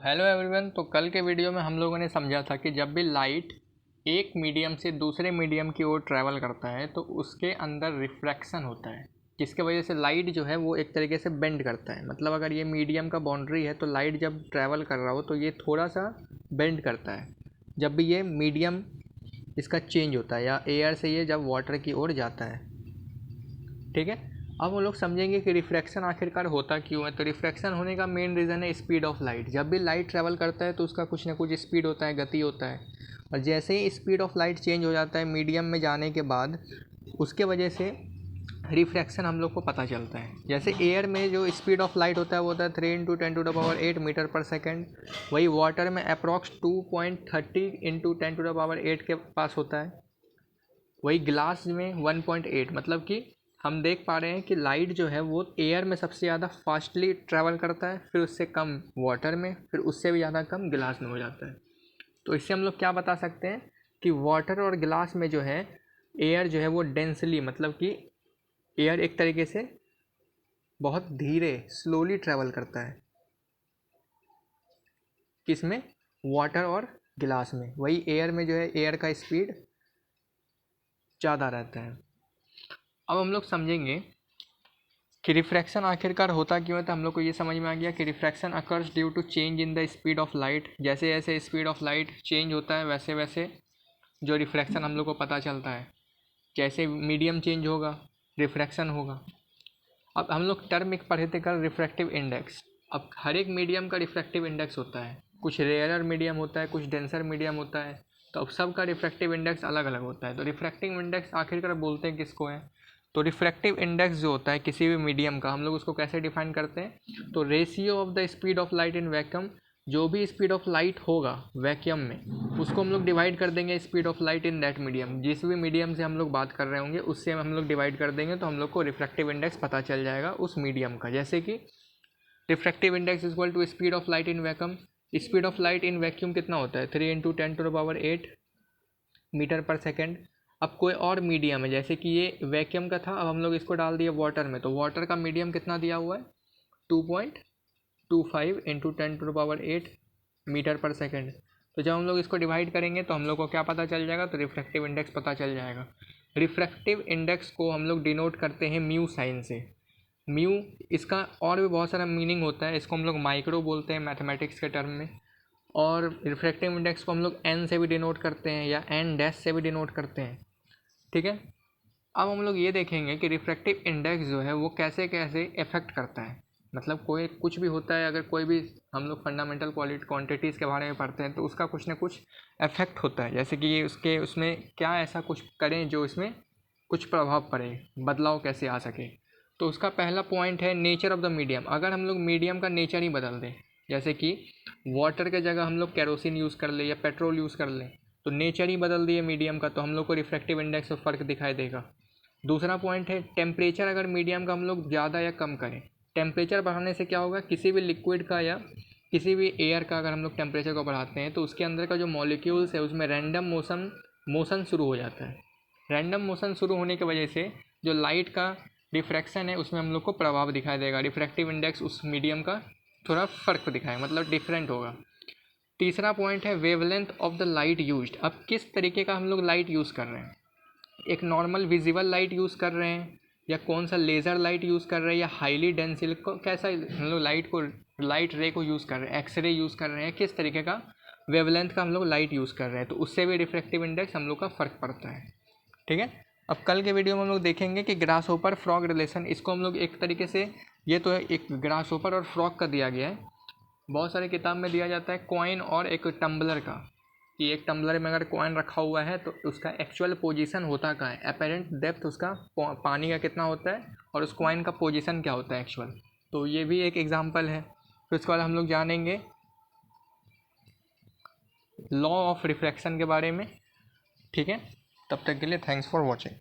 Hello everyone. तो कल के वीडियो में हम लोगों ने समझा था कि जब भी लाइट एक मीडियम से दूसरे मीडियम की ओर ट्रैवल करता है तो उसके अंदर रिफ्रैक्शन होता है, जिसके वजह से लाइट जो है वो एक तरीके से बेंड करता है। मतलब अगर ये मीडियम का बाउंड्री है तो लाइट जब ट्रैवल कर रहा हो तो ये थोड़ा सा बेंड करता है जब भी ये मीडियम इसका चेंज होता है, या एयर से ये जब वाटर की ओर जाता है। ठीक है, अब हम लोग समझेंगे कि रिफ्रैक्शन आखिरकार होता क्यों है। तो रिफ्रैक्शन होने का मेन रीज़न है स्पीड ऑफ लाइट। जब भी लाइट ट्रैवल करता है तो उसका कुछ ना कुछ स्पीड होता है, गति होता है, और जैसे ही स्पीड ऑफ लाइट चेंज हो जाता है मीडियम में जाने के बाद, उसके वजह से रिफ्रैक्शन हम लोग को पता चलता है। जैसे एयर में जो स्पीड ऑफ लाइट होता है वो होता है 3 × 10⁸ मीटर पर सेकेंड। वही वाटर में अप्रॉक्स 2.30 × 10⁸ के पास होता है। वही ग्लास में 1.8। मतलब कि हम देख पा रहे हैं कि लाइट जो है वो एयर में सबसे ज़्यादा फास्टली ट्रैवल करता है, फिर उससे कम वाटर में, फिर उससे भी ज़्यादा कम गिलास में हो जाता है। तो इससे हम लोग क्या बता सकते हैं कि वाटर और गिलास में जो है एयर जो है वो डेंसली, मतलब कि एयर एक तरीके से बहुत धीरे स्लोली ट्रैवल करता है। किसमें? वाटर और गिलास में। वही एयर में जो है एयर का स्पीड ज़्यादा रहता है। अब हम लोग समझेंगे कि रिफ्रैक्शन आखिरकार होता क्यों है। तो हम लोग को ये समझ में आ गया कि refraction occurs due to change in the speed of light. जैसे जैसे स्पीड ऑफ लाइट चेंज होता है वैसे वैसे जो रिफ्रैक्शन हम लोग को पता चलता है। जैसे मीडियम चेंज होगा रिफ्रैक्शन होगा। अब हम लोग टर्म एक पढ़े थे कल, रिफ्रैक्टिव इंडेक्स। अब हर एक मीडियम का रिफ्रैक्टिव इंडेक्स होता है। कुछ रेयरर मीडियम होता है, कुछ डेंसर मीडियम होता है, तो अब सबका रिफ्रैक्टिव इंडेक्स अलग अलग होता है। तो रिफ्रैक्टिव इंडेक्स आखिरकार बोलते हैं किसको है? तो रिफ्रैक्टिव इंडेक्स जो होता है किसी भी मीडियम का, हम लोग उसको कैसे डिफाइन करते हैं? तो ratio of the speed of light in vacuum. जो भी स्पीड ऑफ लाइट होगा वैक्यूम में, उसको हम लोग डिवाइड कर देंगे speed of light in that medium. जिस भी मीडियम से हम लोग बात कर रहे होंगे उससे हम लोग डिवाइड कर देंगे, तो हम लोग को रिफ्रैक्टिव इंडेक्स पता चल जाएगा उस मीडियम का। जैसे कि refractive index is equal to speed of light in vacuum. Speed of light in vacuum कितना होता है? 3 × 10⁸ मीटर पर सेकेंड। अब कोई और मीडियम है, जैसे कि ये वैक्यूम का था, अब हम लोग इसको डाल दिए वाटर में, तो वाटर का मीडियम कितना दिया हुआ है? 2.25 × 10⁸ मीटर पर सेकेंड। तो जब हम लोग इसको डिवाइड करेंगे तो हम लोग को क्या पता चल जाएगा? तो रिफ्रैक्टिव इंडेक्स पता चल जाएगा। रिफ्रैक्टिव इंडेक्स को हम लोग डिनोट करते हैं म्यू साइन से। म्यू, इसका और भी बहुत सारा मीनिंग होता है। इसको हम लोग माइक्रो बोलते हैं मैथमेटिक्स के टर्म में। और रिफ्रैक्टिव इंडेक्स को हम लोग एन से भी डिनोट करते हैं या एन डैश से भी डिनोट करते हैं। ठीक है, अब हम लोग ये देखेंगे कि रिफ्रैक्टिव इंडेक्स जो है वो कैसे कैसे इफेक्ट करता है। मतलब कोई कुछ भी होता है, अगर कोई भी हम लोग फंडामेंटल क्वांटिटीज़ के बारे में पढ़ते हैं तो उसका कुछ ना कुछ इफेक्ट होता है। जैसे कि ये उसमें क्या ऐसा कुछ करें जो इसमें कुछ प्रभाव पड़े, बदलाव कैसे आ सके। तो उसका पहला पॉइंट है नेचर ऑफ द मीडियम। अगर हम लोग मीडियम का नेचर ही बदल दें, जैसे कि वाटर के जगह हम लोग केरोसिन यूज़ कर ले या पेट्रोल यूज़ कर लें, तो नेचर ही बदल दिए मीडियम का, तो हम लोग को रिफ्रैक्टिव इंडेक्स में फ़र्क दिखाई देगा। दूसरा पॉइंट है टेम्परेचर। अगर मीडियम का हम लोग ज़्यादा या कम करें, टेम्परेचर बढ़ाने से क्या होगा? किसी भी लिक्विड का या किसी भी एयर का अगर हम लोग टेम्परेचर को बढ़ाते हैं तो उसके अंदर का जो मॉलिक्यूल्स है उसमें रैंडम मोशन शुरू हो जाता है। रैंडम मोशन शुरू होने की वजह से जो लाइट का डिफ्रैक्शन है उसमें हम लोग को प्रभाव दिखाई देगा। रिफ्रैक्टिव इंडेक्स उस मीडियम का थोड़ा फ़र्क दिखाएगा, मतलब डिफरेंट होगा। तीसरा पॉइंट है wavelength of the light used. अब किस तरीके का हम लोग लाइट यूज़ कर रहे हैं? एक नॉर्मल विजिबल लाइट यूज़ कर रहे हैं, या कौन सा लेज़र लाइट यूज़ कर रहे हैं, या हाईली डेंसिल कैसा हम लोग लाइट रे को यूज़ कर रहे हैं, एक्सरे यूज़ कर रहे हैं, किस तरीके का वेवलेंथ का हम लोग लाइट यूज़ कर रहे हैं, तो उससे भी रिफ्रैक्टिव इंडेक्स हम लोग का फ़र्क पड़ता है। ठीक है, अब कल के वीडियो में हम लोग देखेंगे कि ग्रास होपर फ्रॉग रिलेशन। इसको हम लोग एक तरीके से, ये तो एक ग्रास होपर और फ्रॉग का दिया गया है, बहुत सारे किताब में दिया जाता है कॉइन और एक टम्बलर का, कि एक टम्बलर में अगर कॉइन रखा हुआ है तो उसका एक्चुअल पोजीशन होता कहाँ है, अपेरेंट डेप्थ उसका पानी का कितना होता है, और उस कॉइन का पोजीशन क्या होता है एक्चुअल। तो ये भी एक एग्जांपल है। फिर उसके बाद हम लोग जानेंगे लॉ ऑफ रिफ्रैक्शन के बारे में। ठीक है, तब तक के लिए थैंक्स फॉर वॉचिंग।